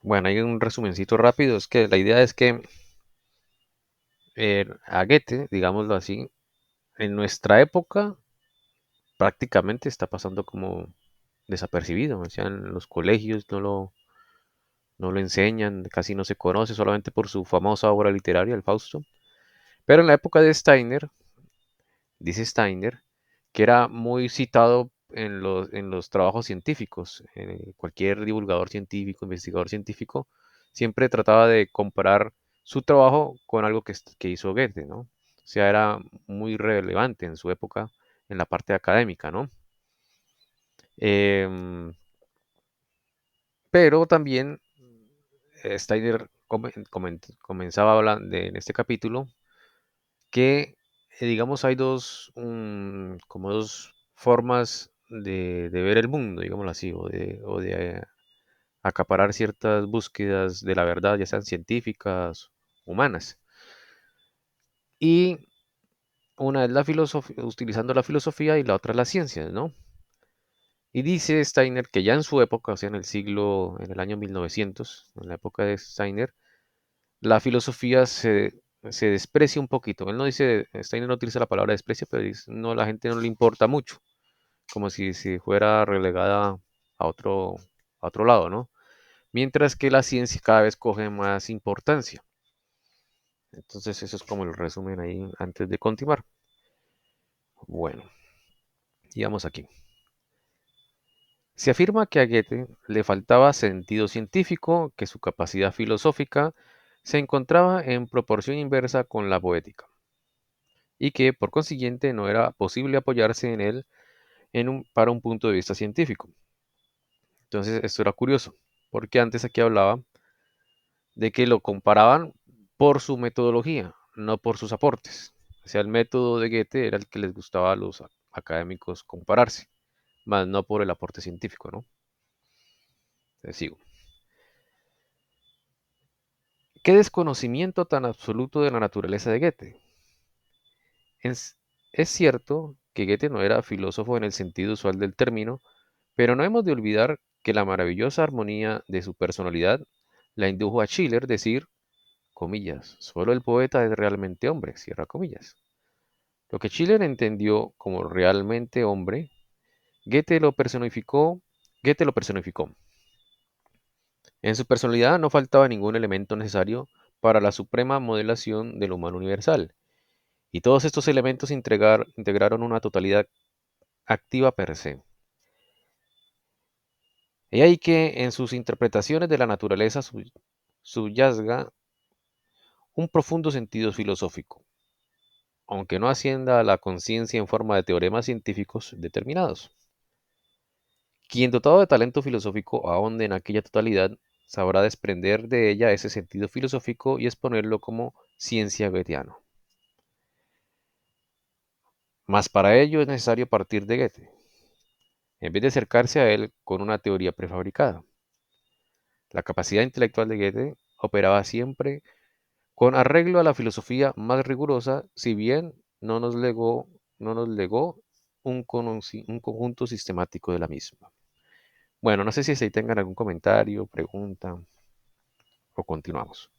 Bueno, hay un resumencito rápido. Es que la idea es que a Goethe, digámoslo así, en nuestra época prácticamente está pasando como desapercibido. O sea, en los colegios no lo enseñan, casi no se conoce, solamente por su famosa obra literaria, el Fausto. Pero en la época de Steiner, dice Steiner, que era muy citado en los trabajos científicos. Cualquier divulgador científico, investigador científico, siempre trataba de comparar su trabajo con algo que hizo Goethe, ¿no? O sea, era muy relevante en su época en la parte académica, ¿no? Em, pero también Steiner comenzaba hablando en este capítulo que, digamos, hay como dos formas de ver el mundo, digámoslo así, o de acaparar ciertas búsquedas de la verdad, ya sean científicas, humanas. Y una es la filosofía, utilizando la filosofía, y la otra las ciencias, ¿no? Y dice Steiner que ya en su época, o sea, en el año 1900, en la época de Steiner, la filosofía se desprecia un poquito. Él no dice, Steiner no utiliza la palabra desprecio, pero dice, no, la gente no le importa mucho, como si fuera relegada a otro lado, ¿no? Mientras que la ciencia cada vez coge más importancia. Entonces, eso es como el resumen ahí antes de continuar. Bueno, digamos aquí. Se afirma que a Goethe le faltaba sentido científico, que su capacidad filosófica se encontraba en proporción inversa con la poética, y que por consiguiente no era posible apoyarse en él para un punto de vista científico. Entonces, esto era curioso, porque antes aquí hablaba de que lo comparaban por su metodología, no por sus aportes. O sea, el método de Goethe era el que les gustaba a los académicos compararse, más no por el aporte científico, ¿no? Les sigo. ¿Qué desconocimiento tan absoluto de la naturaleza de Goethe? Es, es cierto que Goethe no era filósofo en el sentido usual del término, pero no hemos de olvidar que la maravillosa armonía de su personalidad la indujo a Schiller decir, comillas, solo el poeta es realmente hombre, cierra comillas. Lo que Schiller entendió como realmente hombre, Goethe lo personificó, Goethe lo personificó. En su personalidad no faltaba ningún elemento necesario para la suprema modelación del humano universal, y todos estos elementos integraron una totalidad activa per se. Y ahí que en sus interpretaciones de la naturaleza subyacga un profundo sentido filosófico, aunque no ascienda a la conciencia en forma de teoremas científicos determinados. Quien dotado de talento filosófico ahonde en aquella totalidad, sabrá desprender de ella ese sentido filosófico y exponerlo como ciencia goetheano. Mas para ello es necesario partir de Goethe, en vez de acercarse a él con una teoría prefabricada. La capacidad intelectual de Goethe operaba siempre con arreglo a la filosofía más rigurosa, si bien no nos legó un conjunto sistemático de la misma. Bueno, no sé si ahí tengan algún comentario, pregunta o continuamos.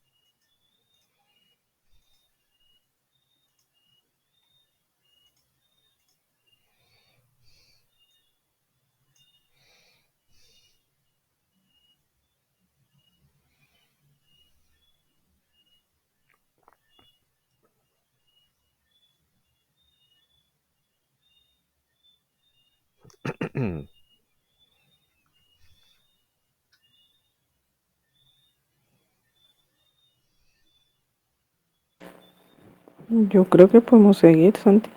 Yo creo que podemos seguir, Santi.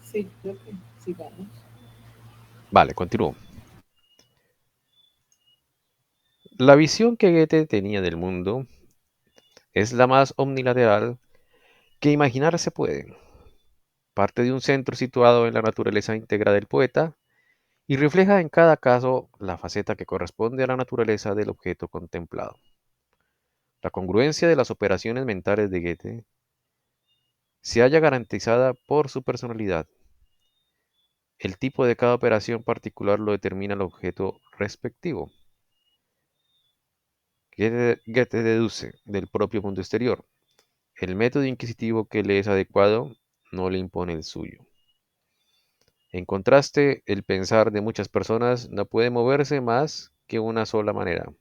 Sí, creo que sigamos. Vale, continúo. La visión que Goethe tenía del mundo es la más omnilateral que imaginar se puede. Parte de un centro situado en la naturaleza íntegra del poeta y refleja en cada caso la faceta que corresponde a la naturaleza del objeto contemplado. La congruencia de las operaciones mentales de Goethe se halla garantizada por su personalidad. El tipo de cada operación particular lo determina el objeto respectivo. Goethe deduce del propio mundo exterior. El método inquisitivo que le es adecuado no le impone el suyo. En contraste, el pensar de muchas personas no puede moverse más que una sola manera.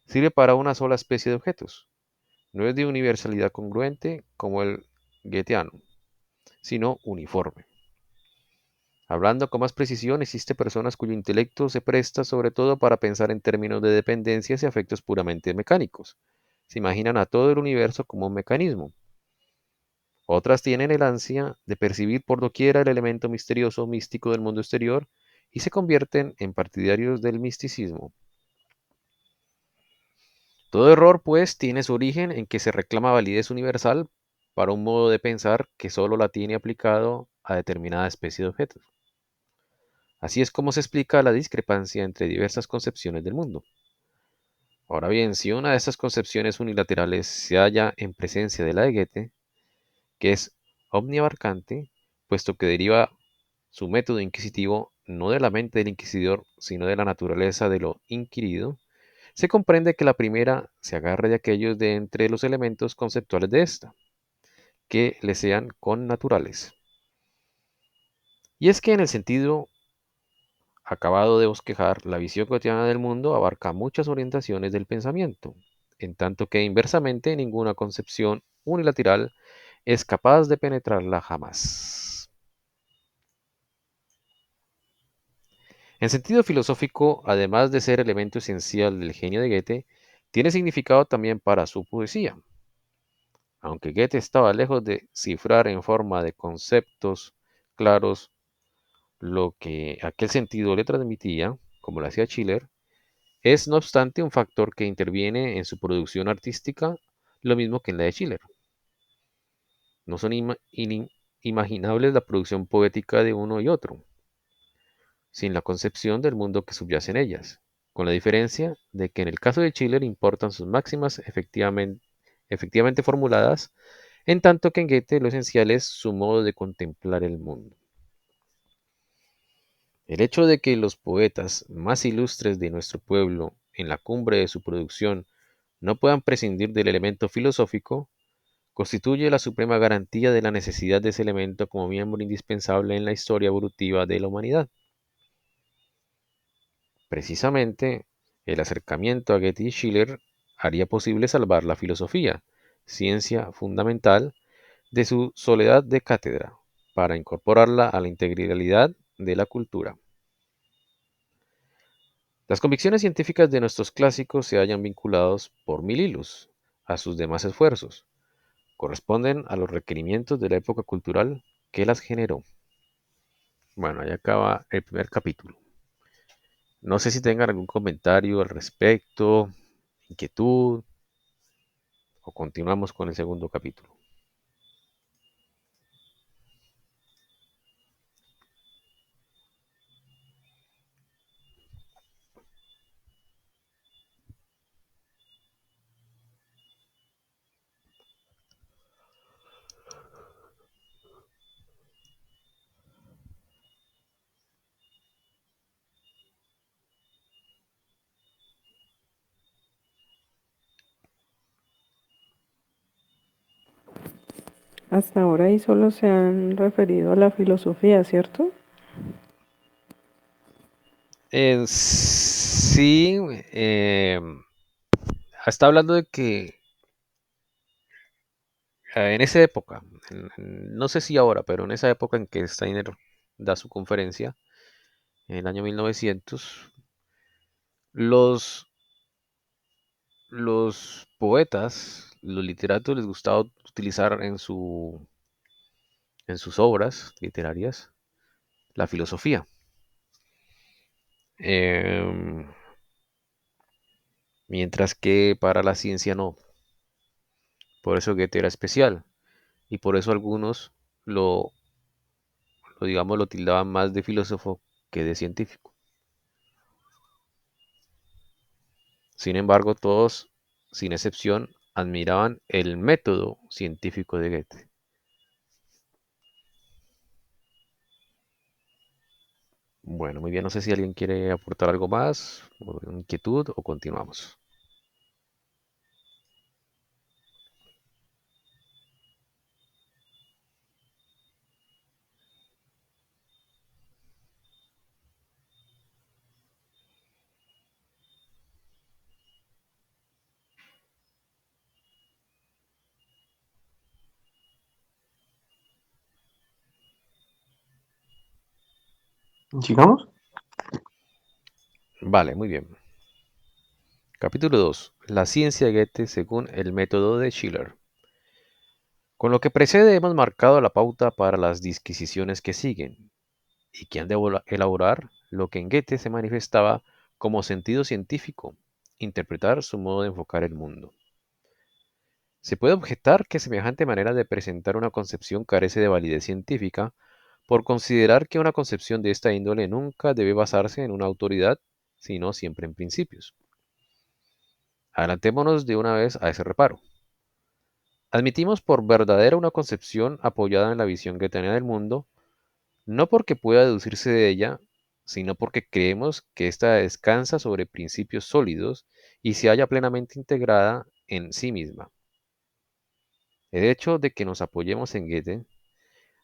Sirve para una sola especie de objetos. No es de universalidad congruente como el goetheano, sino uniforme. Hablando con más precisión, existen personas cuyo intelecto se presta sobre todo para pensar en términos de dependencias y afectos puramente mecánicos. Se imaginan a todo el universo como un mecanismo. Otras tienen el ansia de percibir por doquiera el elemento misterioso o místico del mundo exterior y se convierten en partidarios del misticismo. Todo error, pues, tiene su origen en que se reclama validez universal para un modo de pensar que solo la tiene aplicado a determinada especie de objetos. Así es como se explica la discrepancia entre diversas concepciones del mundo. Ahora bien, si una de estas concepciones unilaterales se halla en presencia de la de Goethe, que es omniabarcante, puesto que deriva su método inquisitivo no de la mente del inquisidor, sino de la naturaleza de lo inquirido, se comprende que la primera se agarra de aquellos de entre los elementos conceptuales de ésta, que le sean connaturales. Y es que en el sentido acabado de bosquejar, la visión cotidiana del mundo abarca muchas orientaciones del pensamiento, en tanto que inversamente ninguna concepción unilateral es capaz de penetrarla jamás. En sentido filosófico, además de ser elemento esencial del genio de Goethe, tiene significado también para su poesía. Aunque Goethe estaba lejos de cifrar en forma de conceptos claros lo que aquel sentido le transmitía, como lo hacía Schiller, es no obstante un factor que interviene en su producción artística, lo mismo que en la de Schiller. No son inimaginables la producción poética de uno y otro, sin la concepción del mundo que subyace en ellas, con la diferencia de que en el caso de Schiller importan sus máximas efectivamente formuladas, en tanto que en Goethe lo esencial es su modo de contemplar el mundo. El hecho de que los poetas más ilustres de nuestro pueblo, en la cumbre de su producción, no puedan prescindir del elemento filosófico, constituye la suprema garantía de la necesidad de ese elemento como miembro indispensable en la historia evolutiva de la humanidad. Precisamente, el acercamiento a Goethe y Schiller haría posible salvar la filosofía, ciencia fundamental, de su soledad de cátedra, para incorporarla a la integralidad de la cultura. Las convicciones científicas de nuestros clásicos se hallan vinculados por mil hilos a sus demás esfuerzos, corresponden a los requerimientos de la época cultural que las generó. Bueno, ahí acaba el primer capítulo. No sé si tengan algún comentario al respecto, inquietud, o continuamos con el segundo capítulo. Hasta ahora ahí solo se han referido a la filosofía, ¿cierto? Sí, está hablando de que en esa época, no sé si ahora, pero en esa época en que Steiner da su conferencia, en el año 1900, los, los poetas, los literatos les gustaba utilizar en sus obras literarias la filosofía. Em, Mientras que para la ciencia no. Por eso Goethe era especial y por eso algunos lo, digamos, lo tildaban más de filósofo que de científico. Sin embargo, todos, sin excepción, admiraban el método científico de Goethe. Bueno, muy bien, no sé si alguien quiere aportar algo más, o inquietud, o continuamos. Sigamos. Vale, muy bien. Capítulo 2. La ciencia de Goethe según el método de Schiller. Con lo que precede hemos marcado la pauta para las disquisiciones que siguen y que han de elaborar lo que en Goethe se manifestaba como sentido científico, interpretar su modo de enfocar el mundo. Se puede objetar que semejante manera de presentar una concepción carece de validez científica por considerar que una concepción de esta índole nunca debe basarse en una autoridad, sino siempre en principios. Adelantémonos de una vez a ese reparo. Admitimos por verdadera una concepción apoyada en la visión que tenía del mundo, no porque pueda deducirse de ella, sino porque creemos que ésta descansa sobre principios sólidos y se halla plenamente integrada en sí misma. El hecho de que nos apoyemos en Goethe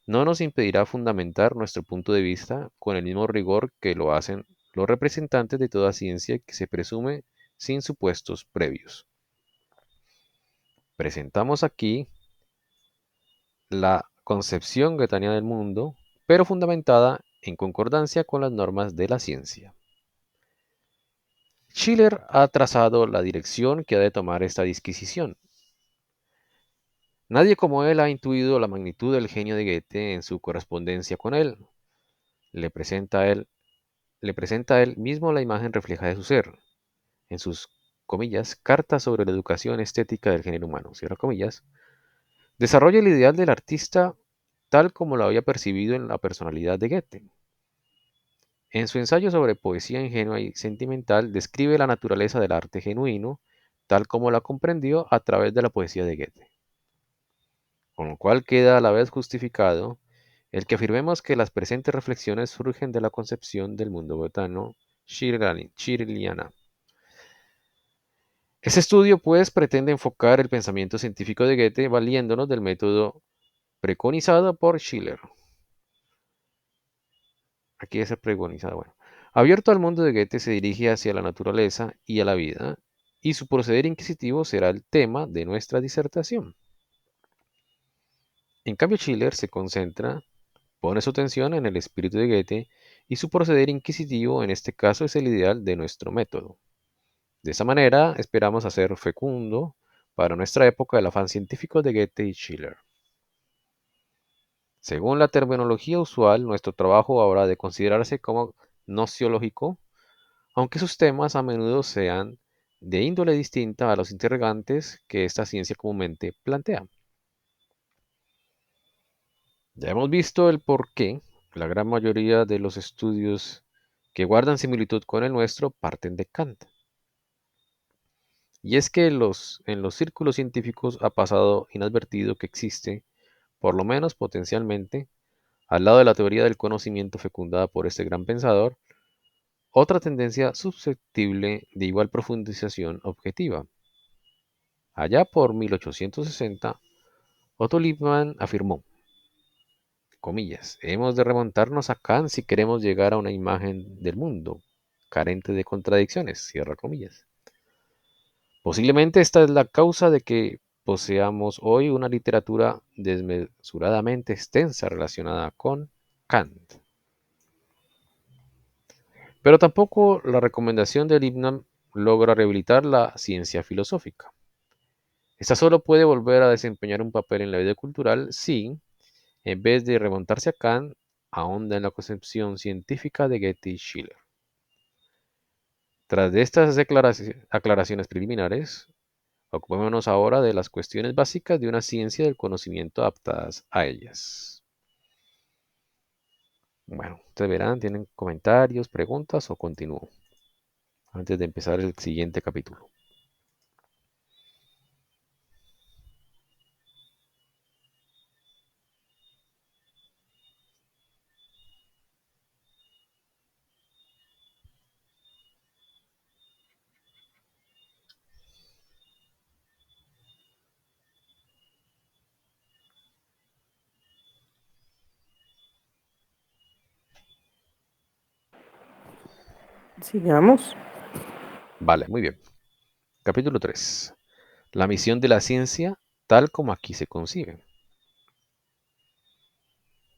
no nos impedirá fundamentar nuestro punto de vista con el mismo rigor que lo hacen los representantes de toda ciencia que se presume sin supuestos previos. Presentamos aquí la concepción goethaniana del mundo, pero fundamentada en concordancia con las normas de la ciencia. Schiller ha trazado la dirección que ha de tomar esta disquisición. Nadie como él ha intuido la magnitud del genio de Goethe en su correspondencia con él. Le presenta a él, le presenta a él mismo la imagen refleja de su ser, en sus comillas, cartas sobre la educación estética del género humano, cierra comillas, desarrolla el ideal del artista tal como lo había percibido en la personalidad de Goethe. En su ensayo sobre poesía ingenua y sentimental describe la naturaleza del arte genuino, tal como la comprendió a través de la poesía de Goethe, con lo cual queda a la vez justificado el que afirmemos que las presentes reflexiones surgen de la concepción del mundo goethano schilleriana. Este estudio, pues, pretende enfocar el pensamiento científico de Goethe valiéndonos del método preconizado por Schiller. Aquí es el preconizado, bueno. Abierto al mundo de Goethe se dirige hacia la naturaleza y a la vida, y su proceder inquisitivo será el tema de nuestra disertación. En cambio, Schiller se concentra, pone su atención en el espíritu de Goethe, y su proceder inquisitivo en este caso es el ideal de nuestro método. De esa manera, esperamos hacer fecundo para nuestra época el afán científico de Goethe y Schiller. Según la terminología usual, nuestro trabajo habrá de considerarse como nociológico, aunque sus temas a menudo sean de índole distinta a los interrogantes que esta ciencia comúnmente plantea. Ya hemos visto el por qué la gran mayoría de los estudios que guardan similitud con el nuestro parten de Kant. Y es que en los círculos científicos ha pasado inadvertido que existe, por lo menos potencialmente, al lado de la teoría del conocimiento fecundada por este gran pensador, otra tendencia susceptible de igual profundización objetiva. Allá por 1860, Otto Lippmann afirmó, comillas, hemos de remontarnos a Kant si queremos llegar a una imagen del mundo, carente de contradicciones, cierra comillas. Posiblemente esta es la causa de que poseamos hoy una literatura desmesuradamente extensa relacionada con Kant. Pero tampoco la recomendación de Lippmann logra rehabilitar la ciencia filosófica. Esta solo puede volver a desempeñar un papel en la vida cultural si, en vez de remontarse a Kant, ahonda en la concepción científica de Goethe y Schiller. Tras de estas aclaraciones preliminares, ocupémonos ahora de las cuestiones básicas de una ciencia del conocimiento adaptadas a ellas. Bueno, ustedes verán, ¿tienen comentarios, preguntas o continúo? Antes de empezar el siguiente capítulo. Sigamos. Vale, muy bien. Capítulo 3. La misión de la ciencia tal como aquí se concibe.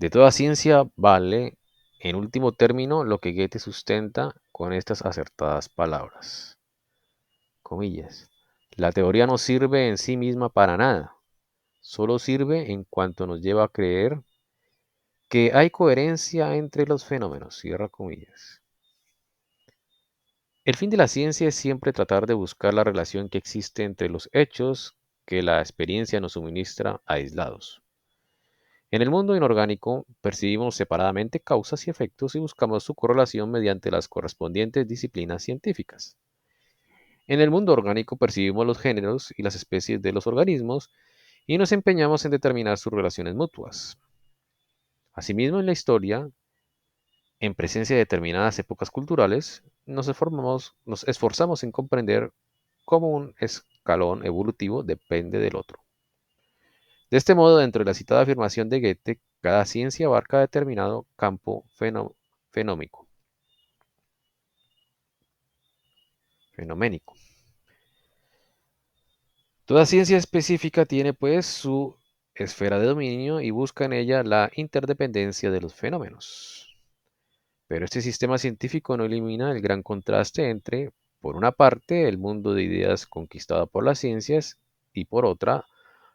De toda ciencia vale En último término, lo que Goethe sustenta con estas acertadas palabras, comillas, la teoría no sirve en sí misma para nada, solo sirve en cuanto nos lleva a creer que hay coherencia entre los fenómenos, cierra comillas. El fin de la ciencia es siempre tratar de buscar la relación que existe entre los hechos que la experiencia nos suministra aislados. En el mundo inorgánico percibimos separadamente causas y efectos y buscamos su correlación mediante las correspondientes disciplinas científicas. En el mundo orgánico percibimos los géneros y las especies de los organismos y nos empeñamos en determinar sus relaciones mutuas. Asimismo, en la historia, en presencia de determinadas épocas culturales, nos esforzamos en comprender cómo un escalón evolutivo depende del otro. De este modo, dentro de la citada afirmación de Goethe, cada ciencia abarca determinado campo fenómico, fenoménico. Toda ciencia específica tiene pues su esfera de dominio y busca en ella la interdependencia de los fenómenos. Pero este sistema científico no elimina el gran contraste entre, por una parte, el mundo de ideas conquistado por las ciencias y por otra,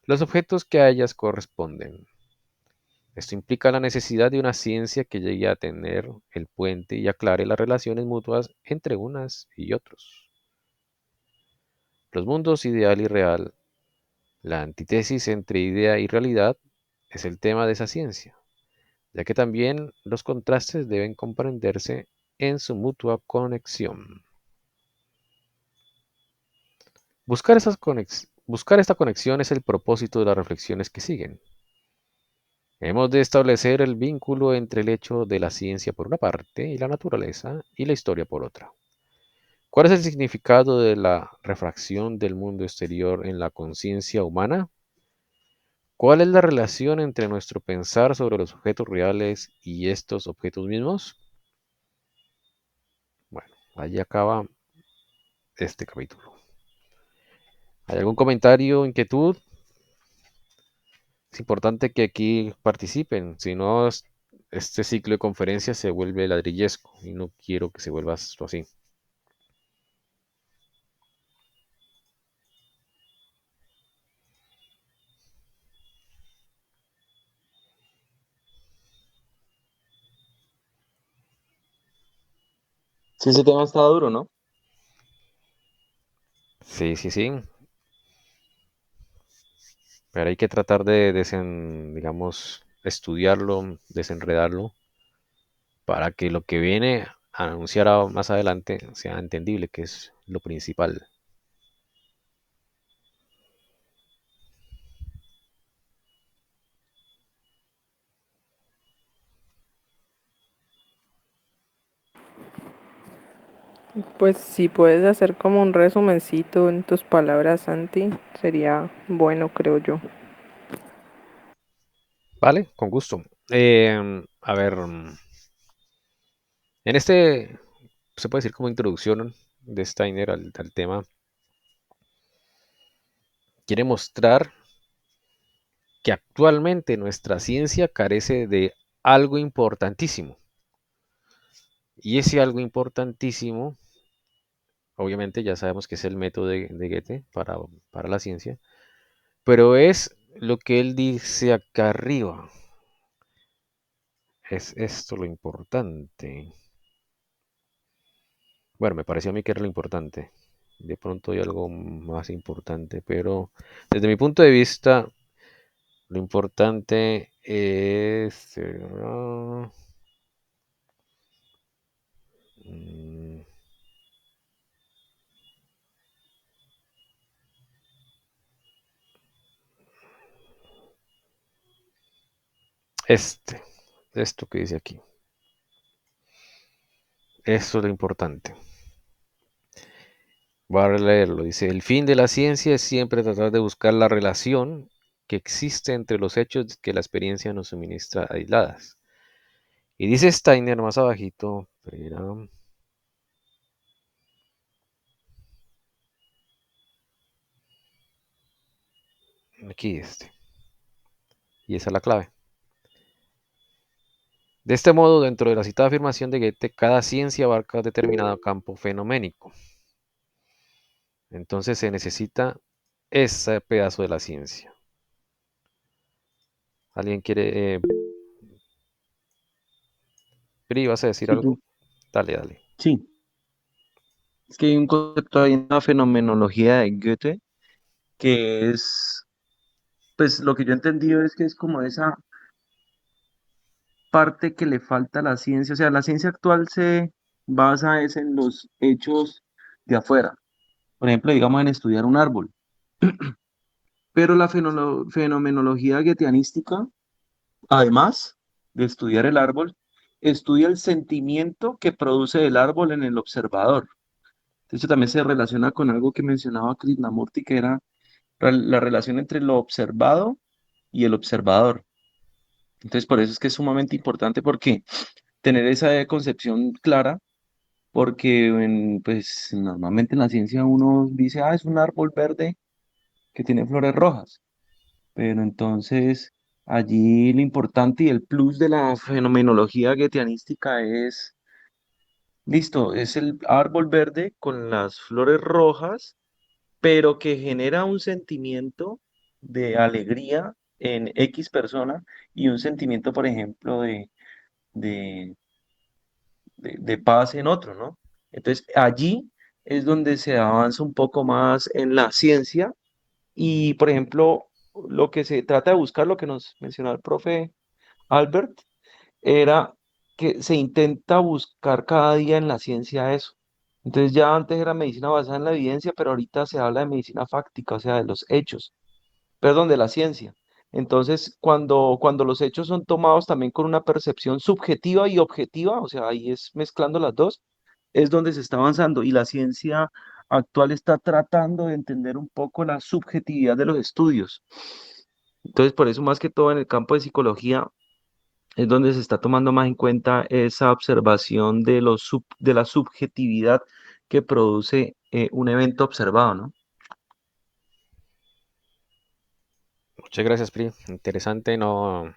los objetos que a ellas corresponden. Esto implica la necesidad de una ciencia que llegue a tener el puente y aclare las relaciones mutuas entre unas y otros. Los mundos ideal y real, la antítesis entre idea y realidad, es el tema de esa ciencia, ya que también los contrastes deben comprenderse en su mutua conexión. Buscar esta conexión es el propósito de las reflexiones que siguen. Hemos de establecer el vínculo entre el hecho de la ciencia por una parte y la naturaleza y la historia por otra. ¿Cuál es el significado de la refracción del mundo exterior en la conciencia humana? ¿Cuál es la relación entre nuestro pensar sobre los objetos reales y estos objetos mismos? Bueno, allí acaba este capítulo. ¿Hay algún comentario, inquietud? Es importante que aquí participen, si no, este ciclo de conferencias se vuelve ladrillesco y no quiero que se vuelva esto así. Sí, ese tema está duro, ¿no? Sí, sí, sí, pero hay que tratar de, digamos, estudiarlo, desenredarlo, para que lo que viene a anunciar más adelante sea entendible, que es lo principal. Pues si puedes hacer como un resumencito en tus palabras, Santi, sería bueno, creo yo. Vale, con gusto. A ver, en este se puede decir como introducción de Steiner al tema, quiere mostrar que actualmente nuestra ciencia carece de algo importantísimo. Y ese algo importantísimo, obviamente ya sabemos que es el método de Goethe para la ciencia, pero es lo que él dice acá arriba. Es esto lo importante. Bueno, me pareció a mí que era lo importante. De pronto hay algo más importante, pero desde mi punto de vista, lo importante es mm, este, esto que dice aquí. Esto es lo importante. Voy a leerlo. Dice, el fin de la ciencia es siempre tratar de buscar la relación que existe entre los hechos que la experiencia nos suministra aisladas. Y dice Steiner más abajito, espera, aquí este, y esa es la clave. De este modo, dentro de la citada afirmación de Goethe, cada ciencia abarca determinado campo fenoménico. Entonces se necesita ese pedazo de la ciencia. ¿Alguien quiere? Pri, ¿vas a decir Sí, algo? Dale, dale. sí. Es que hay un concepto ahí en la fenomenología de Goethe que es, pues lo que yo he entendido es que es como esa parte que le falta a la ciencia. O sea, la ciencia actual se basa es en los hechos de afuera. Por ejemplo, digamos en estudiar un árbol. Pero la fenomenología goetheanística, además de estudiar el árbol, estudia el sentimiento que produce el árbol en el observador. Eso también se relaciona con algo que mencionaba Krishnamurti, que era la relación entre lo observado y el observador. Entonces, por eso es que es sumamente importante porque tener esa concepción clara, porque pues normalmente en la ciencia uno dice, ah, es un árbol verde que tiene flores rojas, pero entonces allí lo importante y el plus de la fenomenología goetheanística es, listo, es el árbol verde con las flores rojas pero que genera un sentimiento de alegría en X persona y un sentimiento, por ejemplo, de, de paz en otro, ¿no? Entonces, allí es donde se avanza un poco más en la ciencia y, por ejemplo, lo que se trata de buscar, lo que nos mencionó el profe Albert, era que se intenta buscar cada día en la ciencia eso. Entonces ya antes era medicina basada en la evidencia, pero ahorita se habla de medicina fáctica, o sea, de los hechos, perdón, de la ciencia. Entonces, cuando los hechos son tomados también con una percepción subjetiva y objetiva, o sea, ahí es mezclando las dos, es donde se está avanzando y la ciencia actual está tratando de entender un poco la subjetividad de los estudios. Entonces, por eso más que todo en el campo de psicología es donde se está tomando más en cuenta esa observación de, de la subjetividad que produce un evento observado, ¿no? Muchas gracias, Pri. Interesante, no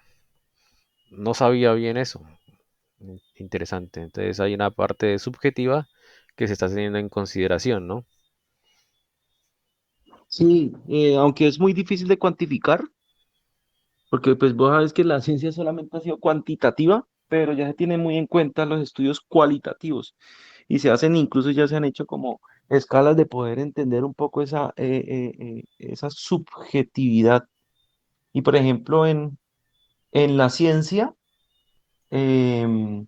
sabía bien eso. Interesante. Entonces hay una parte subjetiva que se está teniendo en consideración, ¿no? Sí, aunque es muy difícil de cuantificar, porque pues vos sabes que la ciencia solamente ha sido cuantitativa, pero ya se tienen muy en cuenta los estudios cualitativos y se hacen, incluso ya se han hecho como escalas de poder entender un poco esa subjetividad. Y por ejemplo, en la ciencia, em,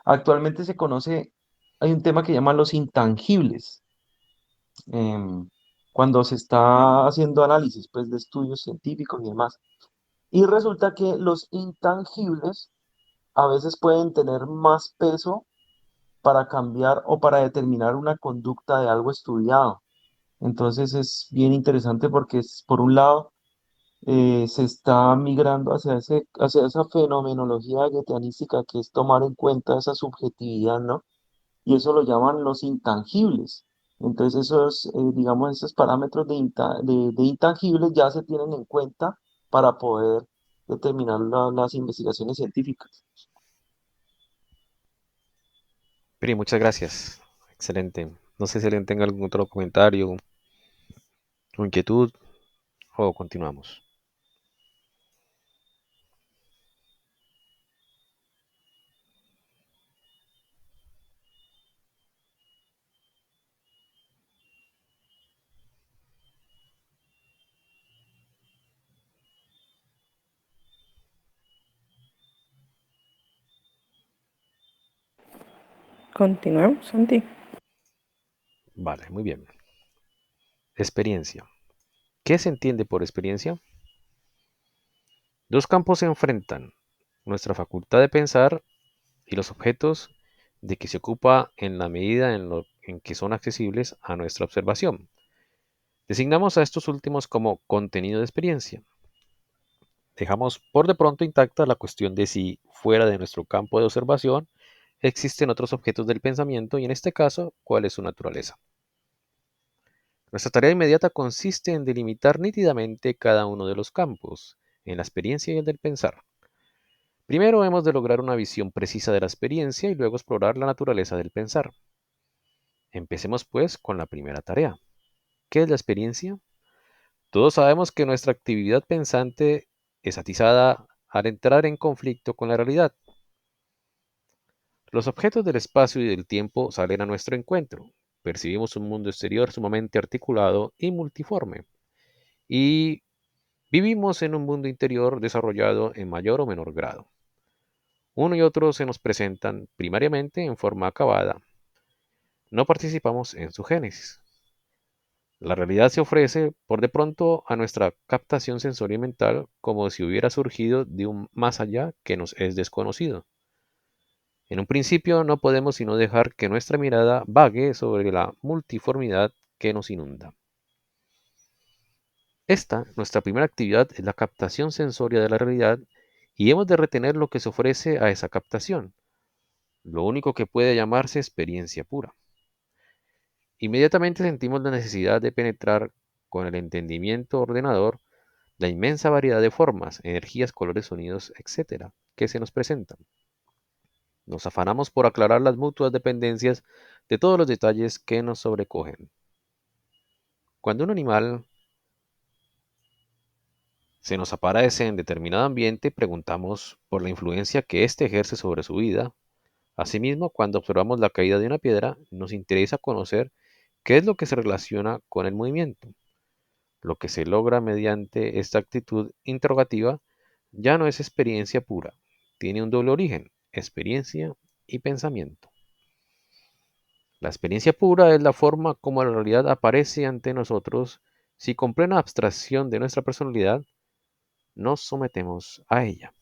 actualmente se conoce, hay un tema que llaman los intangibles, em, cuando se está haciendo análisis pues, de estudios científicos y demás. Y resulta que los intangibles a veces pueden tener más peso para cambiar o para determinar una conducta de algo estudiado. Entonces es bien interesante porque por un lado se está migrando hacia esa fenomenología goetheanística que es tomar en cuenta esa subjetividad, ¿no? Y eso lo llaman los intangibles. Entonces esos, digamos, esos parámetros de intangibles ya se tienen en cuenta para poder determinar las investigaciones científicas. Pri, muchas gracias. Excelente. No sé si alguien tenga algún otro comentario o inquietud o continuamos. Continuemos, Santi. Vale, muy bien. Experiencia. ¿Qué se entiende por experiencia? Dos campos se enfrentan, nuestra facultad de pensar y los objetos de que se ocupa en la medida en que son accesibles a nuestra observación. Designamos a estos últimos como contenido de experiencia. Dejamos por de pronto intacta la cuestión de si fuera de nuestro campo de observación existen otros objetos del pensamiento y en este caso, cuál es su naturaleza. Nuestra tarea inmediata consiste en delimitar nítidamente cada uno de los campos, en la experiencia y el del pensar. Primero hemos de lograr una visión precisa de la experiencia y luego explorar la naturaleza del pensar. Empecemos pues con la primera tarea. ¿Qué es la experiencia? Todos sabemos que nuestra actividad pensante es atizada al entrar en conflicto con la realidad. Los objetos del espacio y del tiempo salen a nuestro encuentro. Percibimos un mundo exterior sumamente articulado y multiforme. Y vivimos en un mundo interior desarrollado en mayor o menor grado. Uno y otro se nos presentan primariamente en forma acabada. No participamos en su génesis. La realidad se ofrece por de pronto a nuestra captación sensorial y mental como si hubiera surgido de un más allá que nos es desconocido. En un principio no podemos sino dejar que nuestra mirada vague sobre la multiformidad que nos inunda. Esta, nuestra primera actividad, es la captación sensoria de la realidad y hemos de retener lo que se ofrece a esa captación, lo único que puede llamarse experiencia pura. Inmediatamente sentimos la necesidad de penetrar con el entendimiento ordenador la inmensa variedad de formas, energías, colores, sonidos, etcétera, que se nos presentan. Nos afanamos por aclarar las mutuas dependencias de todos los detalles que nos sobrecogen. Cuando un animal se nos aparece en determinado ambiente, preguntamos por la influencia que éste ejerce sobre su vida. Asimismo, cuando observamos la caída de una piedra, nos interesa conocer qué es lo que se relaciona con el movimiento. Lo que se logra mediante esta actitud interrogativa ya no es experiencia pura, tiene un doble origen, experiencia y pensamiento. La experiencia pura es la forma como la realidad aparece ante nosotros si con plena abstracción de nuestra personalidad nos sometemos a ella.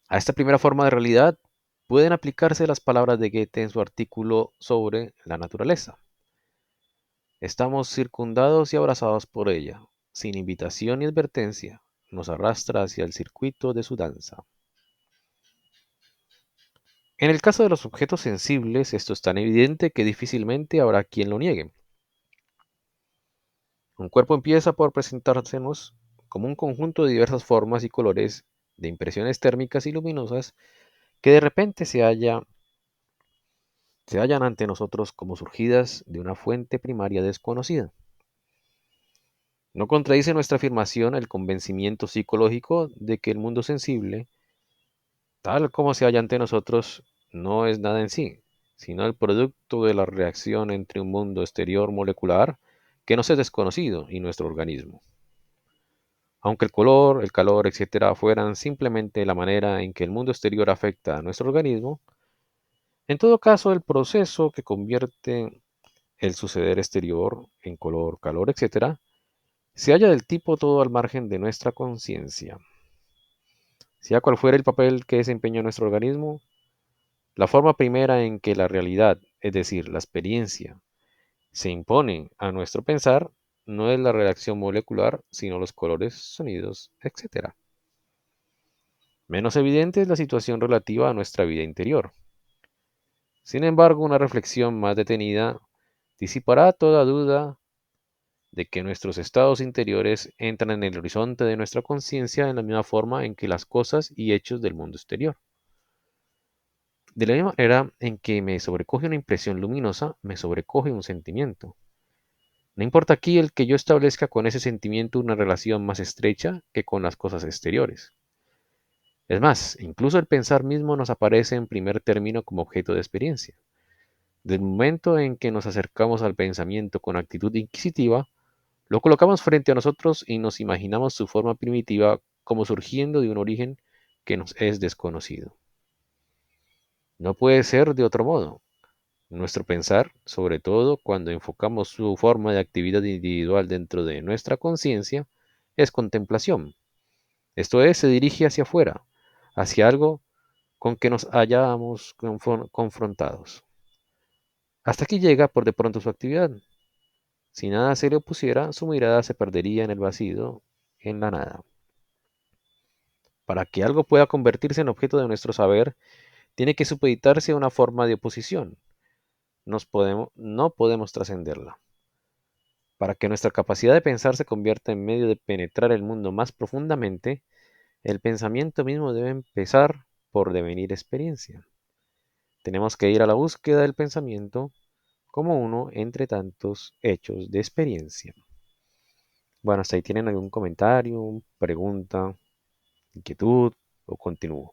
A esta primera forma de realidad pueden aplicarse las palabras de Goethe en su artículo sobre la naturaleza. Estamos circundados y abrazados por ella, sin invitación ni advertencia, nos arrastra hacia el circuito de su danza. En el caso de los objetos sensibles, esto es tan evidente que difícilmente habrá quien lo niegue. Un cuerpo empieza por presentársenos como un conjunto de diversas formas y colores de impresiones térmicas y luminosas que de repente se hallan ante nosotros como surgidas de una fuente primaria desconocida. No contradice nuestra afirmación el convencimiento psicológico de que el mundo sensible, tal como se halla ante nosotros, no es nada en sí, sino el producto de la reacción entre un mundo exterior molecular que nos es desconocido y nuestro organismo. Aunque el color, el calor, etcétera, fueran simplemente la manera en que el mundo exterior afecta a nuestro organismo, en todo caso el proceso que convierte el suceder exterior en color, calor, etcétera, se halla del tipo todo al margen de nuestra conciencia. Sea cual fuera el papel que desempeña nuestro organismo, la forma primera en que la realidad, es decir, la experiencia, se impone a nuestro pensar, no es la reacción molecular, sino los colores, sonidos, etcétera. Menos evidente es la situación relativa a nuestra vida interior. Sin embargo, una reflexión más detenida disipará toda duda de que nuestros estados interiores entran en el horizonte de nuestra conciencia en la misma forma en que las cosas y hechos del mundo exterior. De la misma manera en que me sobrecoge una impresión luminosa, me sobrecoge un sentimiento. No importa aquí el que yo establezca con ese sentimiento una relación más estrecha que con las cosas exteriores. Es más, incluso el pensar mismo nos aparece en primer término como objeto de experiencia. Del momento en que nos acercamos al pensamiento con actitud inquisitiva, lo colocamos frente a nosotros y nos imaginamos su forma primitiva como surgiendo de un origen que nos es desconocido. No puede ser de otro modo. Nuestro pensar, sobre todo cuando enfocamos su forma de actividad individual dentro de nuestra conciencia, es contemplación. Esto es, se dirige hacia afuera, hacia algo con que nos hayamos confrontados. Hasta aquí llega por de pronto su actividad. Si nada se le opusiera, su mirada se perdería en el vacío, en la nada. Para que algo pueda convertirse en objeto de nuestro saber, tiene que supeditarse a una forma de oposición. No podemos trascenderla. Para que nuestra capacidad de pensar se convierta en medio de penetrar el mundo más profundamente, el pensamiento mismo debe empezar por devenir experiencia. Tenemos que ir a la búsqueda del pensamiento como uno entre tantos hechos de experiencia. Bueno, hasta ahí tienen algún comentario, pregunta, inquietud o continúo.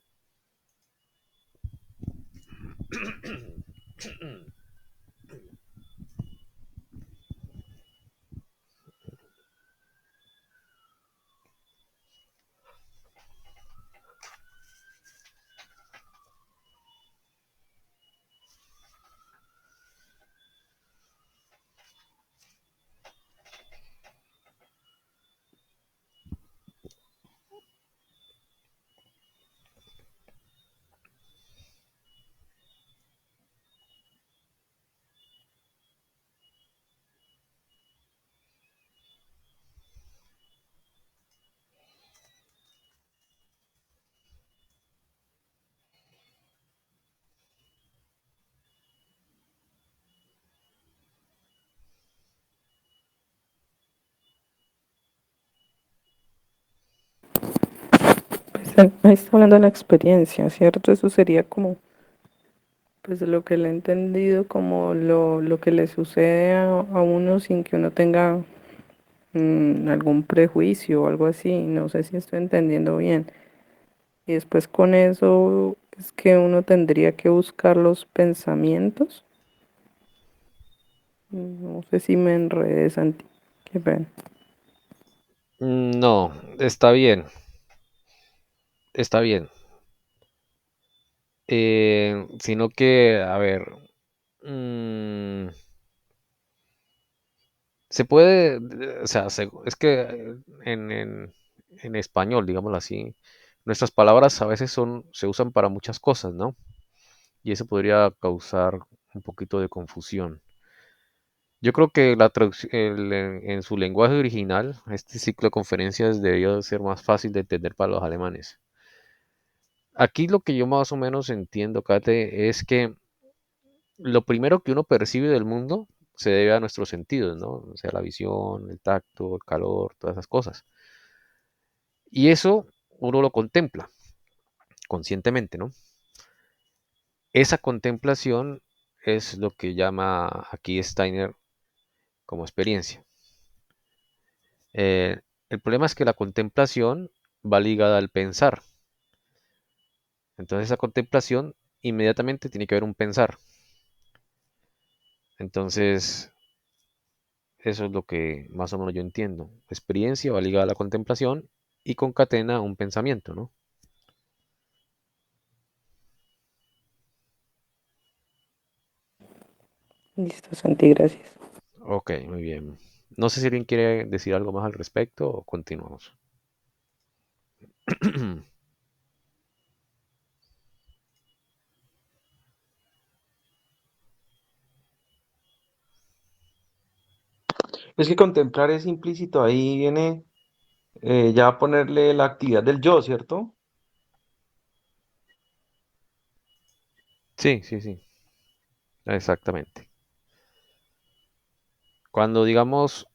Pues ahí está hablando de la experiencia, ¿cierto? Eso sería como, pues lo que le he entendido, como lo que le sucede a uno sin que uno tenga algún prejuicio o algo así. No sé si estoy entendiendo bien. Y después con eso es que uno tendría que buscar los pensamientos. No sé si me enredé, Santi. Qué pena. No, está bien, está bien. Sino que, a ver, mm, se puede, o sea, es que en español, digámoslo así, nuestras palabras a veces se usan para muchas cosas, ¿no? Y eso podría causar un poquito de confusión. Yo creo que la traducción en su lenguaje original, este ciclo de conferencias debió ser más fácil de entender para los alemanes. Aquí lo que yo más o menos entiendo, Kate, es que lo primero que uno percibe del mundo se debe a nuestros sentidos, ¿no? O sea, la visión, el tacto, el calor, todas esas cosas. Y eso uno lo contempla conscientemente, ¿no? Esa contemplación es lo que llama aquí Steiner como experiencia. Eh, el problema es que la contemplación va ligada al pensar. Entonces esa contemplación inmediatamente tiene que haber un pensar. Entonces eso es lo que más o menos yo entiendo. Experiencia va ligada a la contemplación y concatena un pensamiento, ¿no? Listo, Santi, gracias. Ok, muy bien. No sé si alguien quiere decir algo más al respecto o continuamos. Es que contemplar es implícito, ahí viene ya ponerle la actividad del yo, ¿cierto? Sí, sí, sí, exactamente. Cuando digamos,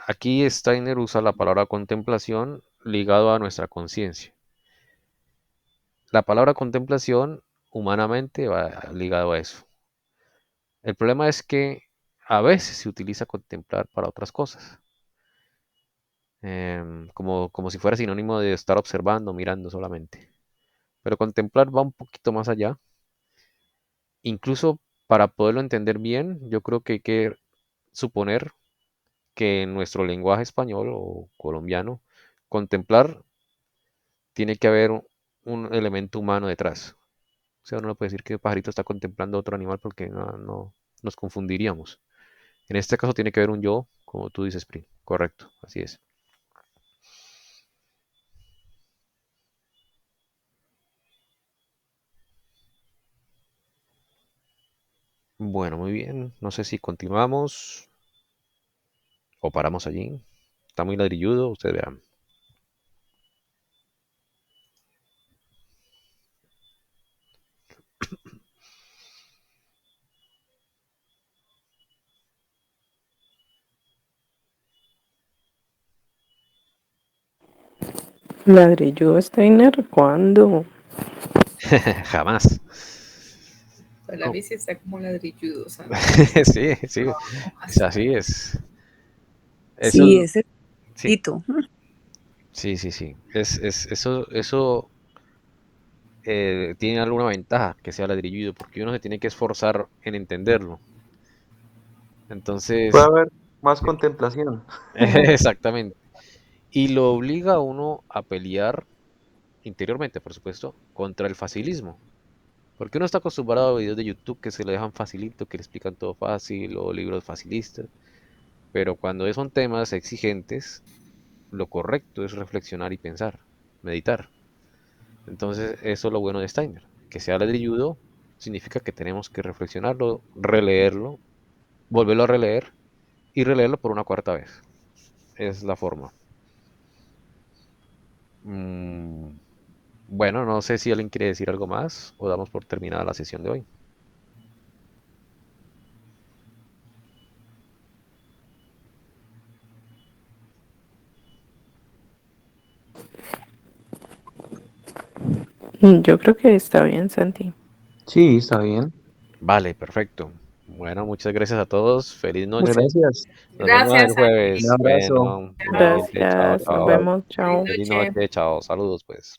aquí Steiner usa la palabra contemplación ligado a nuestra conciencia. La palabra contemplación humanamente va ligado a eso. El problema es que a veces se utiliza contemplar para otras cosas, como si fuera sinónimo de estar observando, mirando solamente. Pero contemplar va un poquito más allá. Incluso para poderlo entender bien, yo creo que hay que suponer que en nuestro lenguaje español o colombiano, contemplar tiene que haber un elemento humano detrás. O sea, uno no puede decir que el pajarito está contemplando a otro animal porque no nos confundiríamos. En este caso tiene que haber un yo, como tú dices, Pri. Correcto, así es. Bueno, muy bien. No sé si continuamos o paramos allí. Está muy ladrilludo, ustedes verán. Ladrillo Steiner, ¿cuándo? Jamás. Pues la Co- bici está como ladrilludo, ¿sabes? Sí, sí, es Así. así es. Eso, Sí, ese sí, hito. sí, sí, sí. Eso tiene alguna ventaja que sea ladrilludo, porque uno se tiene que esforzar en entenderlo. Puede Entonces, haber más contemplación. exactamente. Y lo obliga a uno a pelear interiormente, por supuesto, contra el facilismo. Porque uno está acostumbrado a videos de YouTube que se le dejan facilito, que le explican todo fácil, o libros facilistas. Pero cuando son temas exigentes, lo correcto es reflexionar y pensar, meditar. Entonces, eso es lo bueno de Steiner. Que sea ladrilludo significa que tenemos que reflexionarlo, releerlo, volverlo a releer y releerlo por una cuarta vez. Es la forma. Mm, bueno, no sé si alguien quiere decir algo más o damos por terminada la sesión de hoy. Yo creo que está bien, Santi. Sí, está bien. Vale, perfecto. Bueno, muchas gracias a todos. Feliz Muchas noche. gracias. Nos vemos el Gracias, Un jueves. Santi. abrazo. Bueno, Chao. igualmente. Chao, Gracias, nos chao. Chao. vemos, Feliz chao. Feliz noche. noche. Chao. Saludos, pues.